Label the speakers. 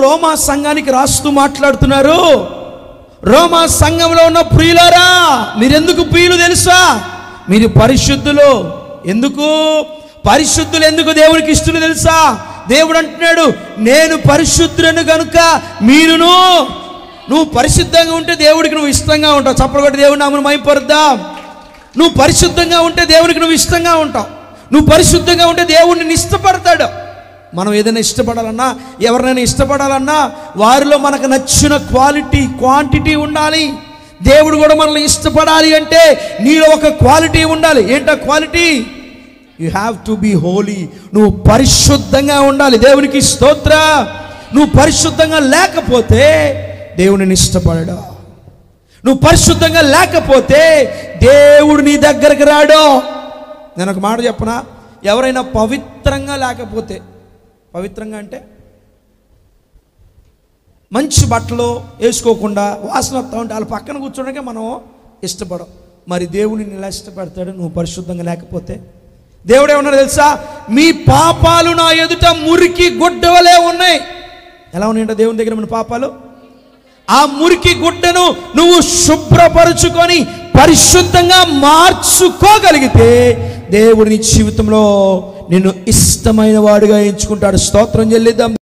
Speaker 1: రోమా సంఘానికి రాస్తూ మాట్లాడుతున్నారు. రోమా సంఘంలో ఉన్న ప్రియులారా, మీరెందుకు ప్రియులు తెలుసా? మీరు పరిశుద్ధులు. ఎందుకు పరిశుద్ధులు? ఎందుకు దేవునికి ఇష్టలు తెలుసా? దేవుడు అంటున్నాడు, నేను పరిశుద్ధులను కనుక మీరును. నువ్వు పరిశుద్ధంగా ఉంటే దేవుడికి నువ్వు ఇష్టంగా ఉంటావు. చప్పట్లు కొట్టి దేవుడి నామమును మహిమపరుద్దాం. నువ్వు పరిశుద్ధంగా ఉంటే దేవునికి నువ్వు ఇష్టంగా ఉంటావు. నువ్వు పరిశుద్ధంగా ఉంటే దేవుడిని ఇష్టపడతాడు. మనం ఏదైనా ఇష్టపడాలన్నా, ఎవరినైనా ఇష్టపడాలన్నా వారిలో మనకు నచ్చిన క్వాంటిటీ ఉండాలి. దేవుడు కూడా మనల్ని ఇష్టపడాలి అంటే నీలో ఒక క్వాలిటీ ఉండాలి. ఏంటా quality? You have to be holy. నువ్వు పరిశుద్ధంగా ఉండాలి. దేవునికి స్తోత్ర. నువ్వు పరిశుద్ధంగా లేకపోతే దేవుడిని ఇష్టపడడు. నువ్వు పరిశుద్ధంగా లేకపోతే దేవుడు నీ దగ్గరకు రాడు. నేను ఒక మాట చెప్పనా? ఎవరైనా పవిత్రంగా లేకపోతే, పవిత్రంగా అంటే మంచి బట్టలు వేసుకోకుండా వాసన వస్తూ ఉంటే వాళ్ళ పక్కన కూర్చోడానికి మనం ఇష్టపడం. మరి దేవుడిని ఎలా ఇష్టపడతాడు? నువ్వు పరిశుద్ధంగా లేకపోతే. దేవుడు ఏమన్నాడు తెలుసా? మీ పాపాలు నా ఎదుట మురికి గుడ్డ వలె ఉన్నాయి. ఎలా ఉన్నాయంట దేవుని దగ్గర మన పాపాలు? ఆ మురికి గుడ్డను నువ్వు శుభ్రపరుచుకొని పరిశుద్ధంగా మార్చుకోగలిగితే దేవుడి నీ జీవితంలో నిన్ను ఇష్టమైన వాడుగా ఎంచుకుంటాడు. స్తోత్రం చెల్లిద్దాం.